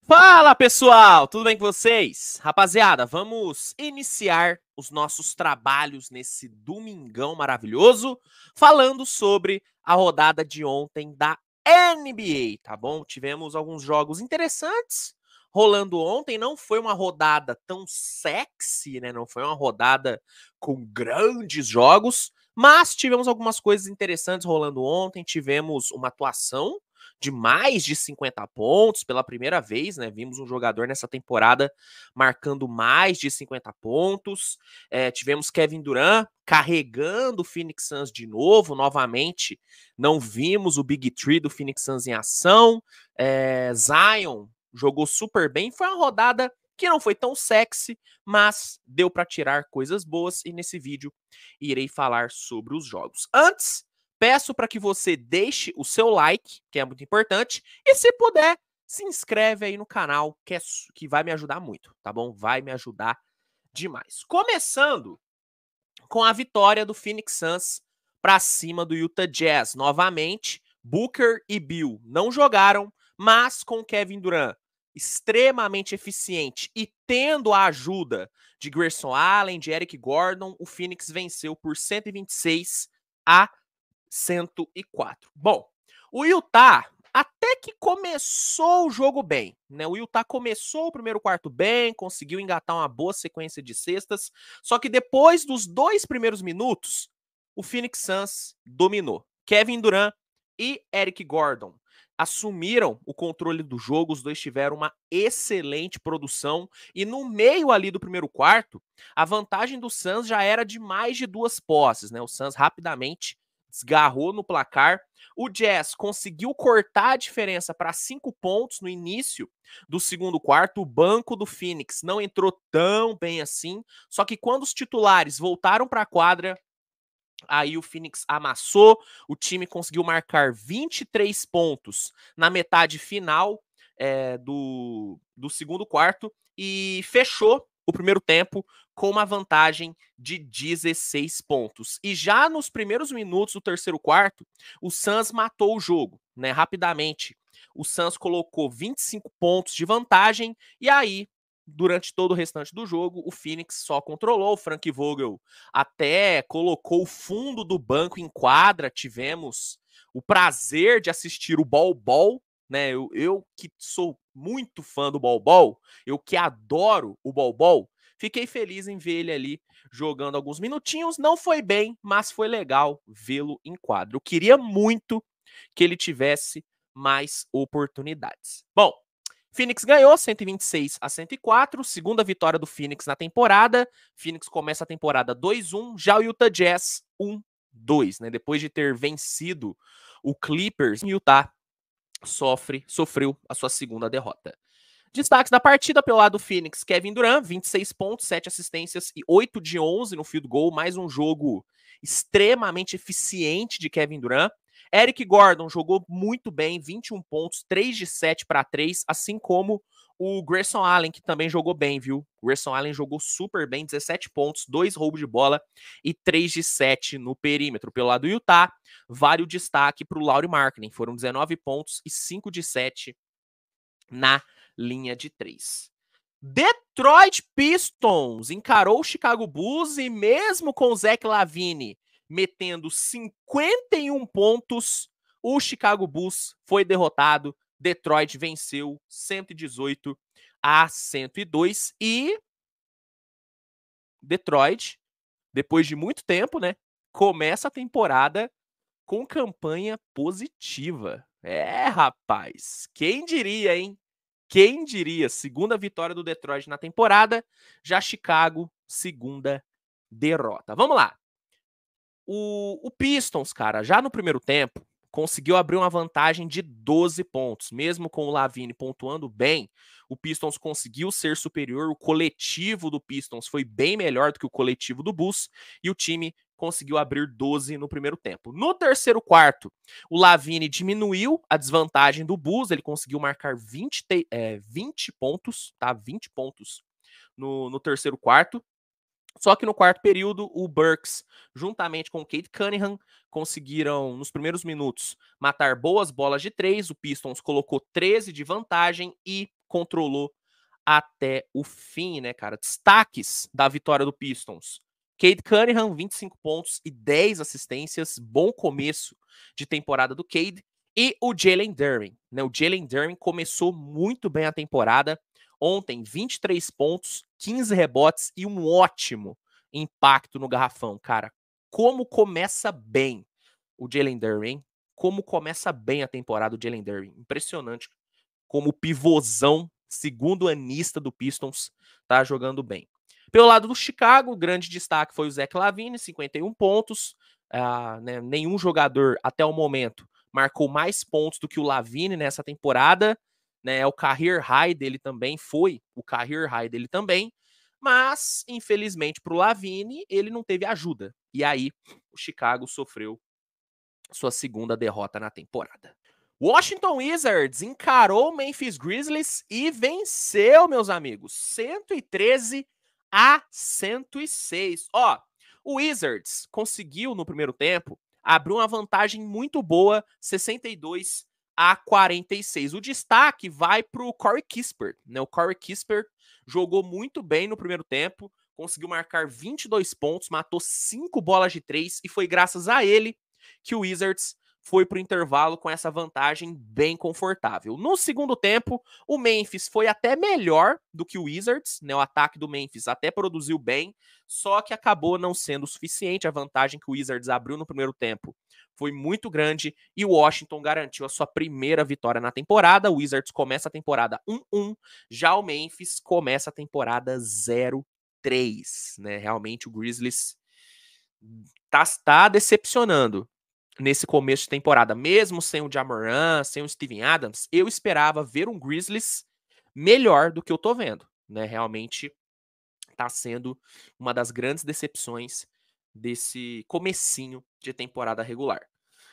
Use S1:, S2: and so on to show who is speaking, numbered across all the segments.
S1: Fala pessoal, tudo bem com vocês? Rapaziada, vamos iniciar os nossos trabalhos nesse domingão maravilhoso, falando sobre a rodada de ontem da NBA, tá bom? Tivemos alguns jogos interessantes rolando ontem, não foi uma rodada tão sexy, né? Não foi uma rodada com grandes jogos, mas tivemos algumas coisas interessantes rolando ontem, tivemos uma atuação de mais de 50 pontos pela primeira vez, né? Vimos um jogador nessa temporada marcando mais de 50 pontos. Tivemos Kevin Durant carregando o Phoenix Suns de novo, novamente. Não vimos o Big Three do Phoenix Suns em ação. Zion jogou super bem. Foi uma rodada que não foi tão sexy, mas deu para tirar coisas boas. E nesse vídeo irei falar sobre os jogos. Antes, peço para que você deixe o seu like, que é muito importante, e se puder, se inscreve aí no canal, que vai me ajudar muito, tá bom? Vai me ajudar demais. Começando com a vitória do Phoenix Suns para cima do Utah Jazz. Novamente, Booker e Bill não jogaram, mas com Kevin Durant extremamente eficiente e tendo a ajuda de Grayson Allen, de Eric Gordon, o Phoenix venceu por 126-104. Bom, o Utah até que começou o jogo bem, né? O Utah começou o primeiro quarto bem, conseguiu engatar uma boa sequência de cestas, só que depois dos 2 primeiros minutos, o Phoenix Suns dominou. Kevin Durant e Eric Gordon assumiram o controle do jogo, os dois tiveram uma excelente produção e no meio ali do primeiro quarto, a vantagem do Suns já era de mais de 2 posses, né? O Suns rapidamente desgarrou no placar. O Jazz conseguiu cortar a diferença para 5 pontos no início do segundo quarto. O banco do Phoenix não entrou tão bem assim. Só que quando os titulares voltaram para a quadra, aí o Phoenix amassou. O time conseguiu marcar 23 pontos na metade final do segundo quarto e fechou o primeiro tempo com uma vantagem de 16 pontos. E já nos primeiros minutos do terceiro quarto, o Suns matou o jogo, né? Rapidamente. O Suns colocou 25 pontos de vantagem e aí, durante todo o restante do jogo, o Phoenix só controlou. O Frank Vogel até colocou o fundo do banco em quadra. Tivemos o prazer de assistir o Bol Bol, né? Eu que sou muito fã do Bol Bol, eu que adoro o Bol Bol, fiquei feliz em ver ele ali jogando alguns minutinhos. Não foi bem, mas foi legal vê-lo em quadro. Eu queria muito que ele tivesse mais oportunidades. Bom, Phoenix ganhou 126-104, segunda vitória do Phoenix na temporada. Phoenix começa a temporada 2-1, já o Utah Jazz 1-2, né? Depois de ter vencido o Clippers, o Utah sofreu a sua segunda derrota. Destaques da partida pelo lado do Phoenix: Kevin Durant, 26 pontos, 7 assistências e 8 de 11 no field goal. Mais um jogo extremamente eficiente de Kevin Durant. Eric Gordon jogou muito bem, 21 pontos, 3 de 7 para 3, assim como o Grayson Allen, que também jogou bem, viu? O Grayson Allen jogou super bem, 17 pontos, 2 roubos de bola e 3 de 7 no perímetro. Pelo lado do Utah, vale o destaque para o Lauri Markkanen, foram 19 pontos e 5 de 7 na linha de 3. Detroit Pistons encarou o Chicago Bulls e mesmo com o Zach LaVine metendo 51 pontos, o Chicago Bulls foi derrotado. Detroit venceu 118-102 e Detroit, depois de muito tempo, né, começa a temporada com campanha positiva. Rapaz, quem diria, hein? Quem diria? Segunda vitória do Detroit na temporada, já Chicago, segunda derrota. Vamos lá. O Pistons, cara, já no primeiro tempo, conseguiu abrir uma vantagem de 12 pontos. Mesmo com o LaVine pontuando bem, o Pistons conseguiu ser superior. O coletivo do Pistons foi bem melhor do que o coletivo do Bulls e o time conseguiu abrir 12 no primeiro tempo. No terceiro quarto, o LaVine diminuiu a desvantagem do Bulls. Ele conseguiu marcar 20 pontos, tá? 20 pontos no terceiro quarto. Só que no quarto período, o Burks, juntamente com o Cade Cunningham, conseguiram, nos primeiros minutos, matar boas bolas de 3. O Pistons colocou 13 de vantagem e controlou até o fim, né, cara? Destaques da vitória do Pistons. Cade Cunningham, 25 pontos e 10 assistências. Bom começo de temporada do Cade. E o Jalen Duren, né? O Jalen Duren começou muito bem a temporada. Ontem, 23 pontos, 15 rebotes e um ótimo impacto no garrafão, cara. Como começa bem o Jalen Duren, como começa bem a temporada do Jalen Duren. Impressionante como pivôzão, segundo anista do Pistons, tá jogando bem. Pelo lado do Chicago, o grande destaque foi o Zach LaVine, 51 pontos. Né, nenhum jogador, até o momento, marcou mais pontos do que o LaVine nessa temporada. Né, o career high dele também foi o career high dele também. Mas, infelizmente, para o LaVine, ele não teve ajuda. E aí, o Chicago sofreu sua segunda derrota na temporada. Washington Wizards encarou o Memphis Grizzlies e venceu, meus amigos, 113-106. Ó, o Wizards conseguiu no primeiro tempo abrir uma vantagem muito boa, 62-46. O destaque vai para o Corey Kispert, né? O Corey Kispert jogou muito bem no primeiro tempo, conseguiu marcar 22 pontos, matou 5 bolas de 3 e foi graças a ele que o Wizards foi para o intervalo com essa vantagem bem confortável. No segundo tempo, o Memphis foi até melhor do que o Wizards, né? O ataque do Memphis até produziu bem, só que acabou não sendo o suficiente. A vantagem que o Wizards abriu no primeiro tempo foi muito grande e o Washington garantiu a sua primeira vitória na temporada. O Wizards começa a temporada 1-1, já o Memphis começa a temporada 0-3, né? Realmente o Grizzlies tá decepcionando nesse começo de temporada, mesmo sem o Ja Morant, sem o Steven Adams. Eu esperava ver um Grizzlies melhor do que eu tô vendo, né? Realmente tá sendo uma das grandes decepções desse comecinho de temporada regular.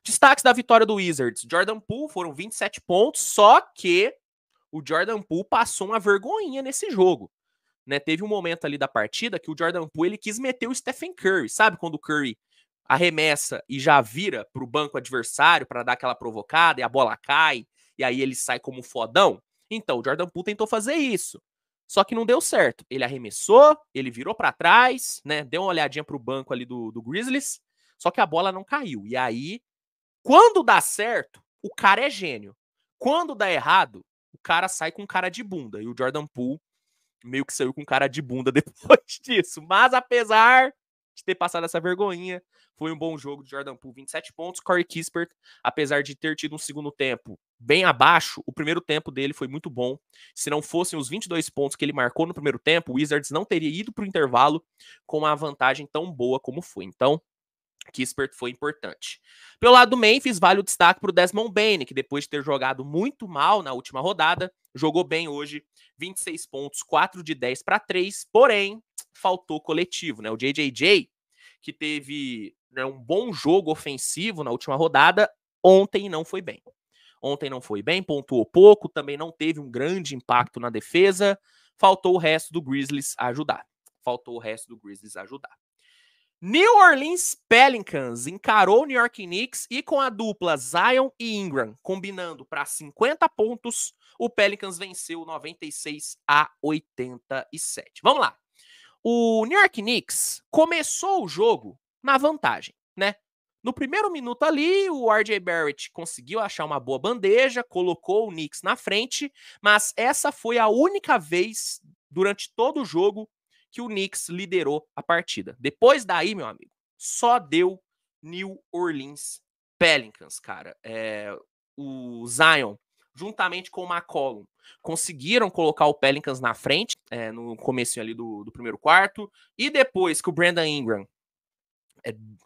S1: Destaques da vitória do Wizards. Jordan Poole foram 27 pontos, só que o Jordan Poole passou uma vergonhinha nesse jogo. Né? Teve um momento ali da partida que o Jordan Poole ele quis meter o Stephen Curry. Sabe quando o Curry arremessa e já vira pro banco adversário para dar aquela provocada e a bola cai e aí ele sai como um fodão? Então, o Jordan Poole tentou fazer isso. Só que não deu certo. Ele arremessou, ele virou para trás, né? Deu uma olhadinha pro banco ali do Grizzlies, só que a bola não caiu. E aí, quando dá certo, o cara é gênio. Quando dá errado, o cara sai com cara de bunda. E o Jordan Poole meio que saiu com cara de bunda depois disso. Mas apesar de ter passado essa vergonhinha, foi um bom jogo de Jordan Poole, 27 pontos. Corey Kispert, apesar de ter tido um segundo tempo bem abaixo, o primeiro tempo dele foi muito bom. Se não fossem os 22 pontos que ele marcou no primeiro tempo, o Wizards não teria ido para o intervalo com uma vantagem tão boa como foi. Então, Kispert foi importante. Pelo lado do Memphis, vale o destaque para o Desmond Bane, que depois de ter jogado muito mal na última rodada, jogou bem hoje, 26 pontos, 4 de 10 para 3, porém, faltou coletivo, né? O JJJ, que teve, né, um bom jogo ofensivo na última rodada, ontem não foi bem. Ontem não foi bem, pontuou pouco, também não teve um grande impacto na defesa, faltou o resto do Grizzlies ajudar. New Orleans Pelicans encarou o New York Knicks e com a dupla Zion e Ingram combinando para 50 pontos, o Pelicans venceu 96-87. Vamos lá. O New York Knicks começou o jogo na vantagem, né? No primeiro minuto ali, o RJ Barrett conseguiu achar uma boa bandeja, colocou o Knicks na frente, mas essa foi a única vez durante todo o jogo que o Knicks liderou a partida. Depois daí, meu amigo, só deu New Orleans Pelicans, cara. O Zion, juntamente com o McCollum, conseguiram colocar o Pelicans na frente no começo ali do primeiro quarto. E depois que o Brandon Ingram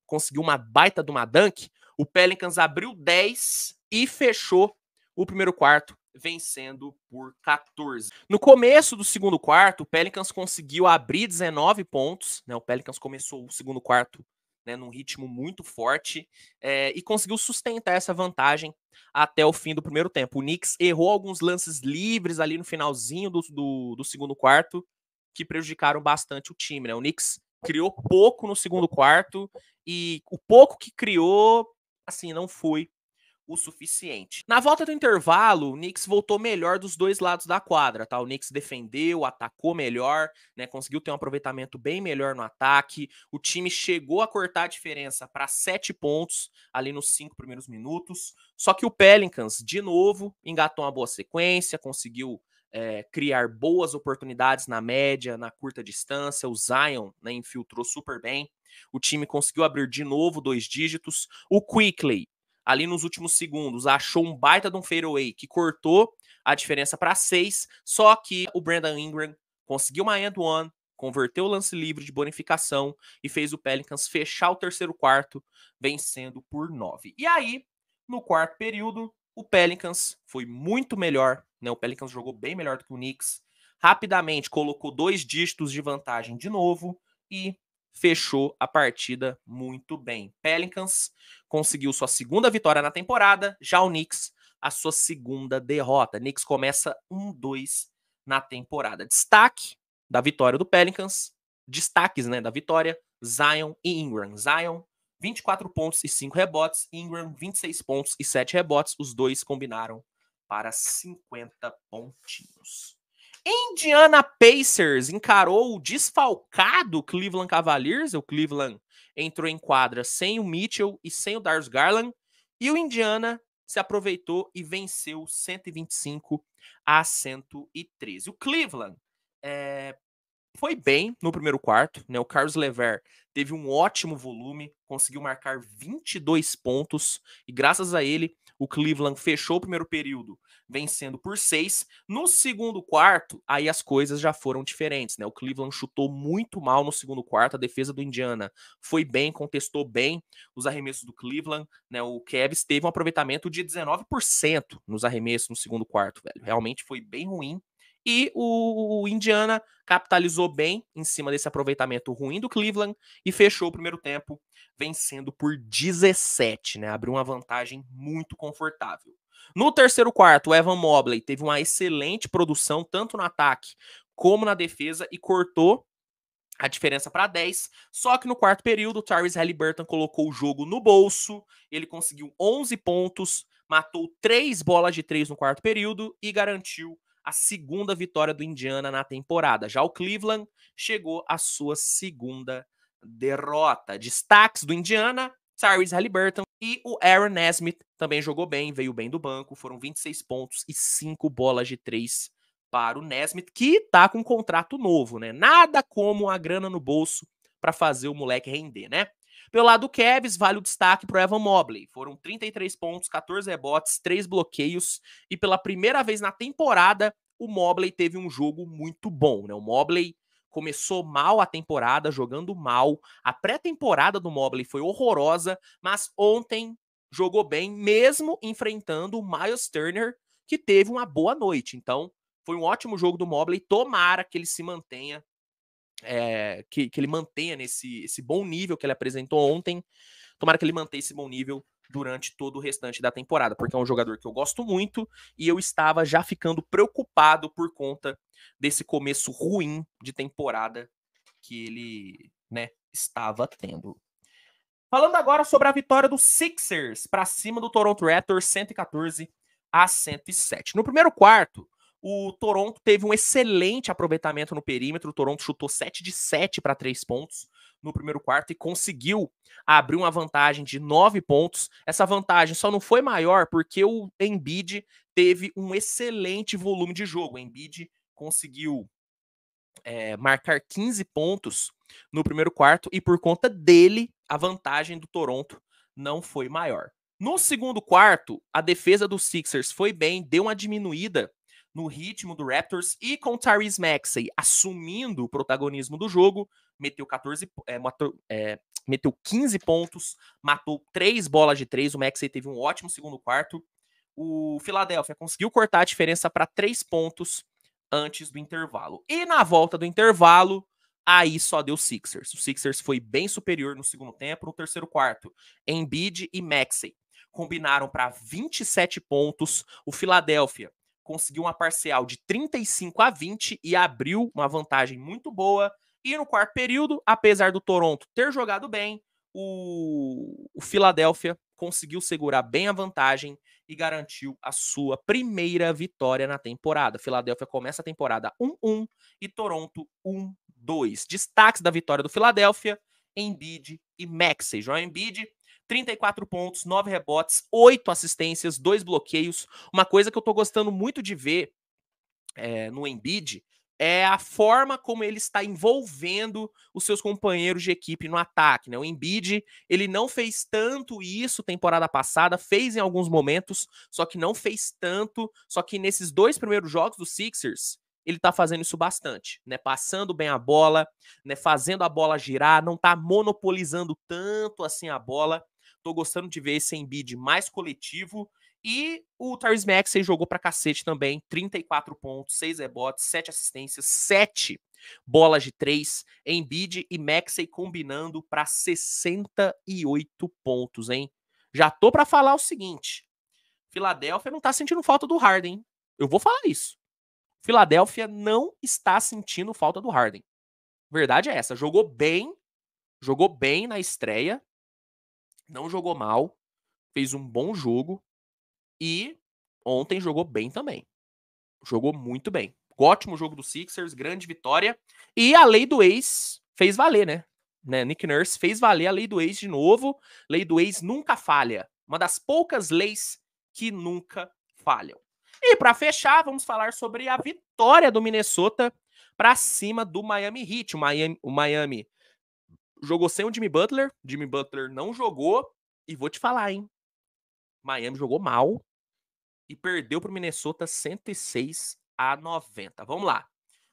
S1: conseguiu uma baita de uma dunk, o Pelicans abriu 10 e fechou o primeiro quarto, vencendo por 14. No começo do segundo quarto, o Pelicans conseguiu abrir 19 pontos, né? O Pelicans começou o segundo quarto, né, num ritmo muito forte e conseguiu sustentar essa vantagem até o fim do primeiro tempo. O Knicks errou alguns lances livres ali no finalzinho do segundo quarto que prejudicaram bastante o time, né? O Knicks criou pouco no segundo quarto e o pouco que criou, assim, não foi o suficiente. Na volta do intervalo, o Knicks voltou melhor dos dois lados da quadra, tá? O Knicks defendeu, atacou melhor, né? Conseguiu ter um aproveitamento bem melhor no ataque. O time chegou a cortar a diferença para 7 pontos ali nos 5 primeiros minutos. Só que o Pelicans, de novo, engatou uma boa sequência, conseguiu criar boas oportunidades na média, na curta distância. O Zion, né, infiltrou super bem. O time conseguiu abrir de novo 2 dígitos. O Quickley, ali nos últimos segundos, achou um baita de um fadeaway que cortou a diferença para 6, só que o Brandon Ingram conseguiu uma and one, converteu o lance livre de bonificação e fez o Pelicans fechar o terceiro quarto, vencendo por 9. E aí, no quarto período, o Pelicans foi muito melhor, né? O Pelicans jogou bem melhor do que o Knicks, rapidamente colocou 2 dígitos de vantagem de novo e fechou a partida muito bem. Pelicans conseguiu sua segunda vitória na temporada, já o Knicks a sua segunda derrota. Knicks começa 1-2 na temporada. Destaque da vitória do Pelicans, destaques, né, da vitória, Zion e Ingram. Zion, 24 pontos e 5 rebotes, Ingram, 26 pontos e 7 rebotes, os dois combinaram para 50 pontinhos. Indiana Pacers encarou o desfalcado Cleveland Cavaliers. O Cleveland entrou em quadra sem o Mitchell e sem o Darius Garland. E o Indiana se aproveitou e venceu 125-113. O Cleveland foi bem no primeiro quarto, né? O Caris LeVert teve um ótimo volume, conseguiu marcar 22 pontos e graças a ele o Cleveland fechou o primeiro período vencendo por 6. No segundo quarto, aí as coisas já foram diferentes, né? O Cleveland chutou muito mal no segundo quarto, a defesa do Indiana foi bem, contestou bem os arremessos do Cleveland, né? O Cavs teve um aproveitamento de 19% nos arremessos no segundo quarto, velho. Realmente foi bem ruim. E o Indiana capitalizou bem em cima desse aproveitamento ruim do Cleveland e fechou o primeiro tempo vencendo por 17, né? Abriu uma vantagem muito confortável. No terceiro quarto, o Evan Mobley teve uma excelente produção, tanto no ataque como na defesa, e cortou a diferença para 10. Só que no quarto período, o Tyrese Haliburton colocou o jogo no bolso, ele conseguiu 11 pontos, matou 3 bolas de 3 no quarto período e garantiu a segunda vitória do Indiana na temporada. Já o Cleveland chegou à sua segunda derrota. Destaques do Indiana, Tyrese Haliburton e o Aaron Nesmith também jogou bem, veio bem do banco, foram 26 pontos e 5 bolas de 3 para o Nesmith, que tá com um contrato novo, né? Nada como a grana no bolso para fazer o moleque render, né? Pelo lado do Cavs, vale o destaque pro Evan Mobley. Foram 33 pontos, 14 rebotes, 3 bloqueios e pela primeira vez na temporada, o Mobley teve um jogo muito bom, né? O Mobley começou mal a temporada, jogando mal. A pré-temporada do Mobley foi horrorosa, mas ontem jogou bem, mesmo enfrentando o Miles Turner, que teve uma boa noite. Então, foi um ótimo jogo do Mobley. Tomara que ele se mantenha, que ele mantenha esse bom nível que ele apresentou ontem. Tomara que ele mantenha esse bom nível durante todo o restante da temporada, porque é um jogador que eu gosto muito e eu estava já ficando preocupado por conta desse começo ruim de temporada que ele, né, estava tendo. Falando agora sobre a vitória dos Sixers para cima do Toronto Raptors, 114-107. No primeiro quarto, o Toronto teve um excelente aproveitamento no perímetro. O Toronto chutou 7 de 7 para 3 pontos no primeiro quarto e conseguiu abrir uma vantagem de 9 pontos. Essa vantagem só não foi maior porque o Embiid teve um excelente volume de jogo. O Embiid conseguiu marcar 15 pontos no primeiro quarto e por conta dele, a vantagem do Toronto não foi maior. No segundo quarto, a defesa dos Sixers foi bem, deu uma diminuída no ritmo do Raptors e com o Tyrese Maxey assumindo o protagonismo do jogo, meteu 15 pontos, matou 3 bolas de 3, o Maxey teve um ótimo segundo quarto. O Philadelphia conseguiu cortar a diferença para 3 pontos antes do intervalo. E na volta do intervalo, aí só deu Sixers. O Sixers foi bem superior no segundo tempo. No terceiro quarto, Embiid e Maxey combinaram para 27 pontos. O Philadelphia conseguiu uma parcial de 35-20 e abriu uma vantagem muito boa. E no quarto período, apesar do Toronto ter jogado bem, o Philadelphia conseguiu segurar bem a vantagem e garantiu a sua primeira vitória na temporada. Philadelphia começa a temporada 1-1 e Toronto 1-2. Destaques da vitória do Philadelphia: Embiid e Maxey. Joel Embiid, 34 pontos, 9 rebotes, 8 assistências, 2 bloqueios. Uma coisa que eu tô gostando muito de ver no Embiid é a forma como ele está envolvendo os seus companheiros de equipe no ataque, né? O Embiid, ele não fez tanto isso temporada passada, fez em alguns momentos, só que não fez tanto, só que nesses 2 primeiros jogos do Sixers, ele tá fazendo isso bastante, né? Passando bem a bola, né? Fazendo a bola girar, não tá monopolizando tanto assim a bola. Tô gostando de ver esse Embiid mais coletivo. E o Tyrese Maxey jogou pra cacete também. 34 pontos, 6 rebotes, 7 assistências, 7 bolas de 3. Embiid e Maxey combinando pra 68 pontos, hein? Já tô pra falar o seguinte. Philadelphia não tá sentindo falta do Harden, hein? Eu vou falar isso. Philadelphia não está sentindo falta do Harden. Verdade é essa. Jogou bem na estreia. Não jogou mal. Fez um bom jogo. E ontem jogou bem também. Jogou muito bem. Ótimo jogo do Sixers, grande vitória. E a lei do ex fez valer, né? Nick Nurse fez valer a lei do ex de novo. Lei do ex nunca falha. Uma das poucas leis que nunca falham. E para fechar, vamos falar sobre a vitória do Minnesota para cima do Miami Heat. O Miami jogou sem o Jimmy Butler. Jimmy Butler não jogou. E vou te falar, hein? Miami jogou mal e perdeu para o Minnesota 106-90. Vamos lá.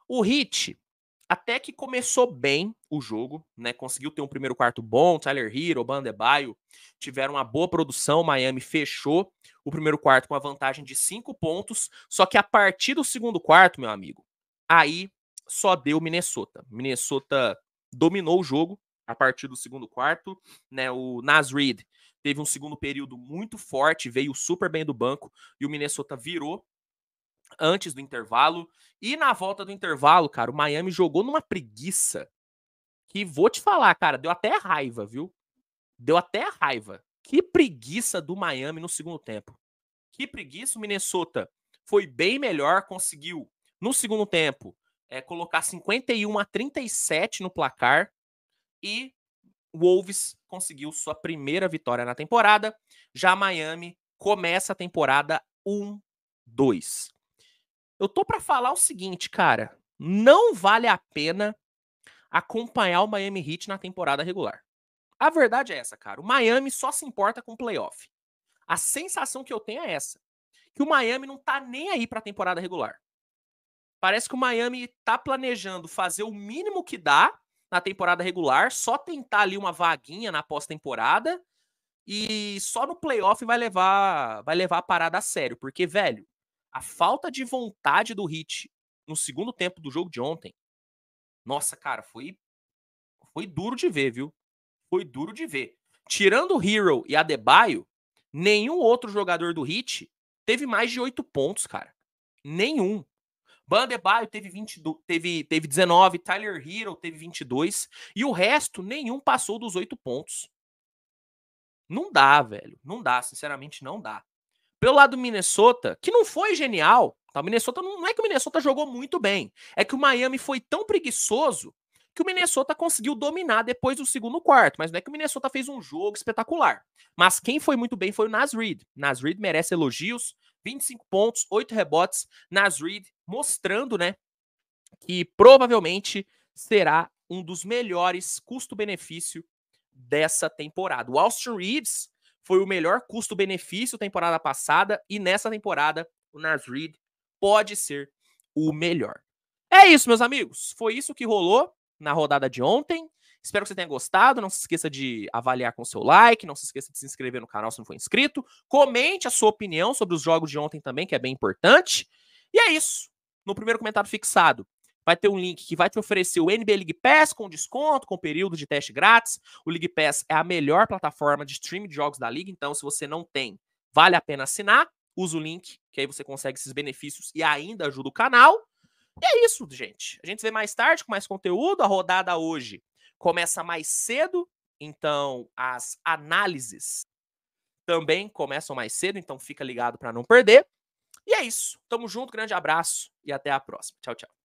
S1: O Heat até que começou bem o jogo, né? Conseguiu ter um primeiro quarto bom. Tyler Hero, Bam Adebayo tiveram uma boa produção. Miami fechou o primeiro quarto com a vantagem de 5 pontos. Só que a partir do segundo quarto, meu amigo, aí só deu Minnesota. Minnesota dominou o jogo a partir do segundo quarto, né? O Naz Reid teve um segundo período muito forte, veio super bem do banco e o Minnesota virou antes do intervalo. E na volta do intervalo, cara, o Miami jogou numa preguiça que vou te falar, cara, deu até raiva, viu? Deu até raiva. Que preguiça do Miami no segundo tempo. Que preguiça. O Minnesota foi bem melhor, conseguiu no segundo tempo colocar 51-37 no placar e o Wolves conseguiu sua primeira vitória na temporada. Já Miami começa a temporada 1-2. Eu tô para falar o seguinte, cara, não vale a pena acompanhar o Miami Heat na temporada regular. A verdade é essa, cara. O Miami só se importa com playoff. A sensação que eu tenho é essa, que o Miami não tá nem aí pra temporada regular. Parece que o Miami tá planejando fazer o mínimo que dá na temporada regular, só tentar ali uma vaguinha na pós-temporada e só no playoff vai levar a parada a sério, porque, velho, a falta de vontade do Heat no segundo tempo do jogo de ontem, nossa, cara, foi duro de ver, viu? Foi duro de ver. Tirando o Hero e Adebayo, nenhum outro jogador do Heat teve mais de 8 pontos, cara. Nenhum. Bam Adebayo teve 19, Tyler Hero teve 22, e o resto, nenhum passou dos 8 pontos. Não dá, velho. Não dá, sinceramente não dá. Pelo lado do Minnesota, que não foi genial, tá? O Minnesota não é que o Minnesota jogou muito bem, é que o Miami foi tão preguiçoso que o Minnesota conseguiu dominar depois do segundo quarto, mas não é que o Minnesota fez um jogo espetacular. Mas quem foi muito bem foi o Naz Reid. Naz Reid merece elogios, 25 pontos, 8 rebotes. Naz Reid mostrando, né, que provavelmente será um dos melhores custo-benefício dessa temporada. O Austin Reeves foi o melhor custo-benefício temporada passada e nessa temporada o Naz Reid pode ser o melhor. É isso, meus amigos. Foi isso que rolou na rodada de ontem. Espero que você tenha gostado. Não se esqueça de avaliar com seu like. Não se esqueça de se inscrever no canal se não for inscrito. Comente a sua opinião sobre os jogos de ontem também, que é bem importante. E é isso. No primeiro comentário fixado, vai ter um link que vai te oferecer o NBA League Pass com desconto, com período de teste grátis. O League Pass é a melhor plataforma de streaming de jogos da liga, então se você não tem, vale a pena assinar. Usa o link, que aí você consegue esses benefícios e ainda ajuda o canal. E é isso, gente. A gente se vê mais tarde com mais conteúdo. A rodada hoje começa mais cedo, então as análises também começam mais cedo, então fica ligado para não perder. E é isso. Tamo junto, grande abraço e até a próxima. Tchau, tchau.